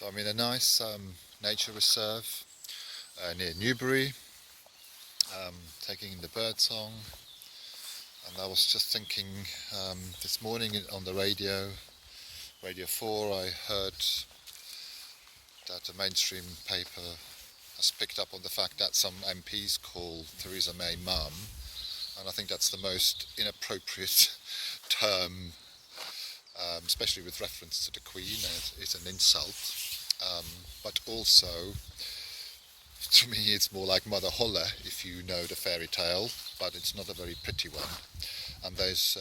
So I'm in a nice nature reserve near Newbury, taking in the birdsong, and I was just thinking this morning on the Radio 4, I heard that a mainstream paper has picked up on the fact that some MPs call Theresa May mum, and I think that's the most inappropriate term, especially with reference to the Queen. It's an insult, but also to me it's more like Mother Holle, if you know the fairy tale, but it's not a very pretty one. And there's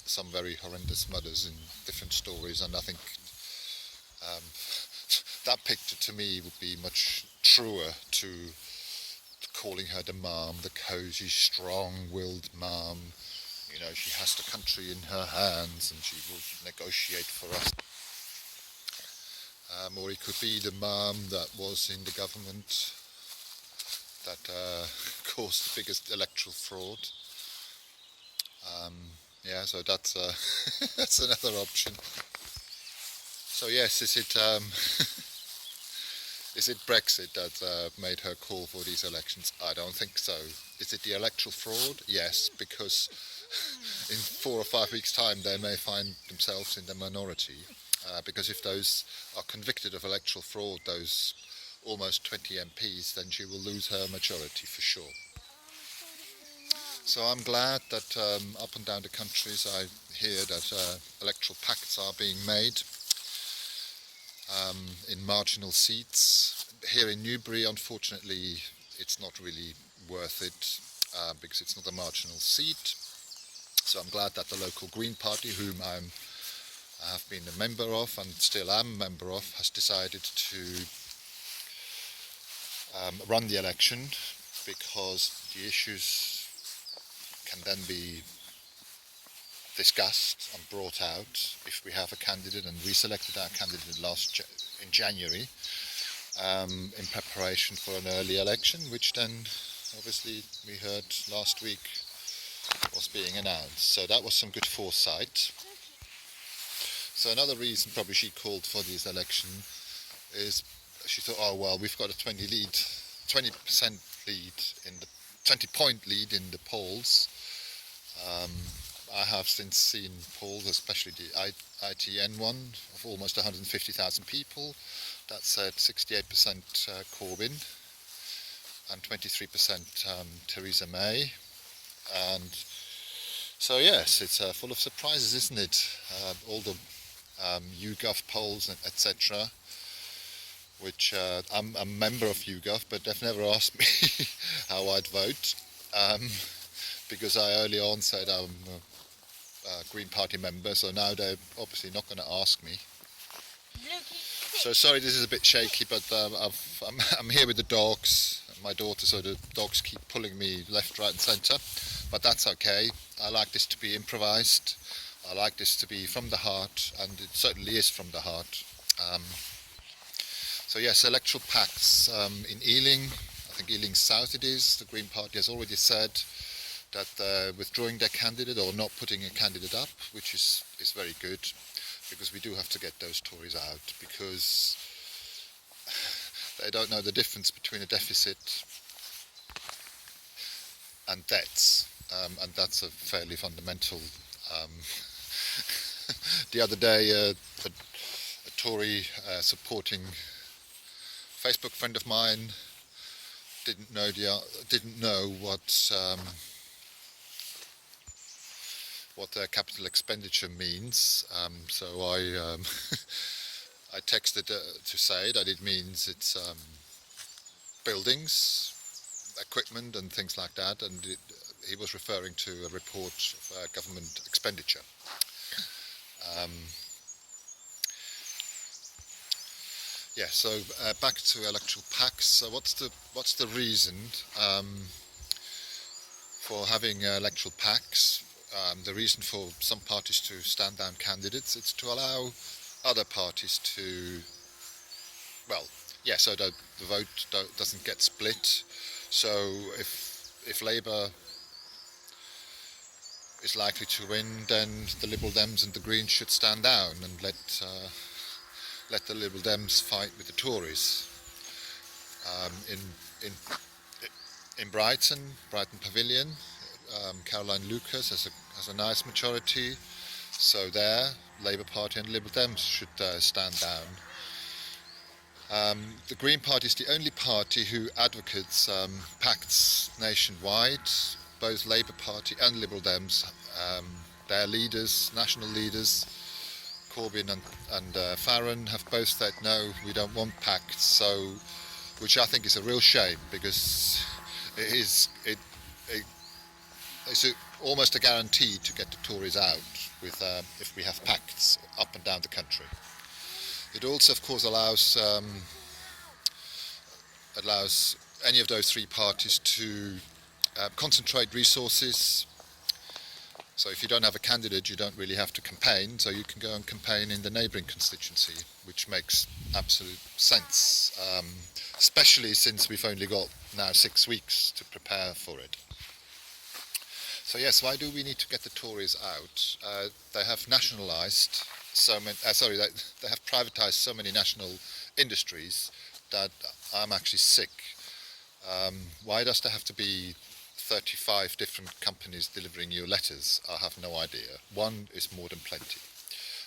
some very horrendous mothers in different stories, and I think that picture to me would be much truer to calling her the mom, the cosy, strong-willed mom. You know, she has the country in her hands and she will negotiate for us. Or it could be the mom that was in the government that caused the biggest electoral fraud. Yeah, so that's that's another option. So yes, is it Brexit that made her call for these elections? I don't think so. Is it the electoral fraud? Yes, because in 4 or 5 weeks' time they may find themselves in the minority. Because if those are convicted of electoral fraud, those almost 20 MPs, then she will lose her majority for sure. So I'm glad that up and down the countries I hear that electoral pacts are being made in marginal seats. Here in Newbury, unfortunately, it's not really worth it because it's not a marginal seat. So I'm glad that the local Green Party, whom I have been a member of and still am a member of, has decided to run the election, because the issues can then be discussed and brought out if we have a candidate, and we selected our candidate in January in preparation for an early election, which then obviously we heard last week was being announced. So that was some good foresight. So another reason probably she called for this election is she thought, oh well, we've got a 20% lead in the 20-point lead in the polls. I have since seen polls, especially the ITN one, of almost 150,000 people that said 68% Corbyn and 23% Theresa May. And so yes, it's full of surprises, isn't it? All the YouGov polls, etc., which I'm a member of YouGov, but they've never asked me how I'd vote, because I early on said I'm a Green Party member, so now they're obviously not going to ask me. So sorry, this is a bit shaky, but I'm here with the dogs, my daughter, so the dogs keep pulling me left, right and centre, but that's okay. I like this to be improvised, I like this to be from the heart, and it certainly is from the heart. So yes, electoral pacts in Ealing, I think Ealing South it is, the Green Party has already said that they're withdrawing their candidate or not putting a candidate up, which is very good, because we do have to get those Tories out, because they don't know the difference between a deficit and debts, and that's a fairly fundamental. The other day, a Tory supporting Facebook friend of mine didn't know what their capital expenditure means. So I I texted to say that it means it's buildings, equipment, and things like that, and he was referring to a report of government expenditure. Yeah, so back to electoral pacts. So what's the reason for having electoral pacts? The reason for some parties to stand down candidates, it's to allow other parties to, well, yeah, so the vote doesn't get split. So if Labour is likely to win, then the Liberal Dems and the Greens should stand down and let let the Liberal Dems fight with the Tories. In Brighton Pavilion, Caroline Lucas has a nice majority, so there Labour Party and Liberal Dems should stand down. The Green Party is the only party who advocates pacts nationwide. Both Labour Party and Liberal Dems, their leaders, national leaders, Corbyn and Farron, have both said no, we don't want pacts. So, which I think is a real shame, because it's almost a guarantee to get the Tories out with if we have pacts up and down the country. It also, of course, allows any of those three parties to concentrate resources. So if you don't have a candidate, you don't really have to campaign, so you can go and campaign in the neighbouring constituency, which makes absolute sense, especially since we've only got now 6 weeks to prepare for it. So yes, why do we need to get the Tories out? They have nationalised they have privatised so many national industries that I'm actually sick. Why does there have to be 35 different companies delivering you letters? I have no idea. One is more than plenty,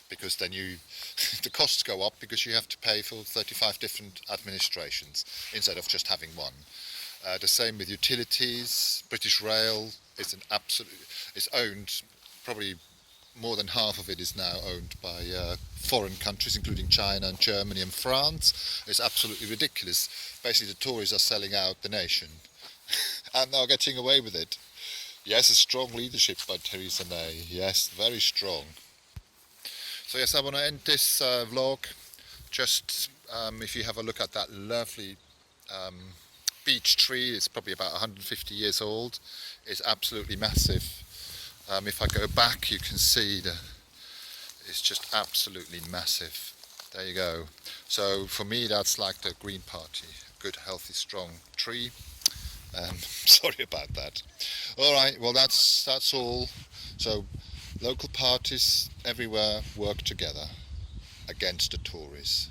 because then the costs go up because you have to pay for 35 different administrations instead of just having one. The same with utilities. British Rail is owned, probably more than half of it is now owned by foreign countries, including China and Germany and France. It's absolutely ridiculous. Basically, the Tories are selling out the nation and they're getting away with it. Yes, a strong leadership by Theresa May. Yes, very strong. So yes, I want to end this vlog. Just if you have a look at that lovely beech tree, it's probably about 150 years old. It's absolutely massive. If I go back, you can see it's just absolutely massive. There you go. So for me, that's like the Green Party. Good, healthy, strong tree. Sorry about that. All right, well that's all. So local parties everywhere work together against the Tories.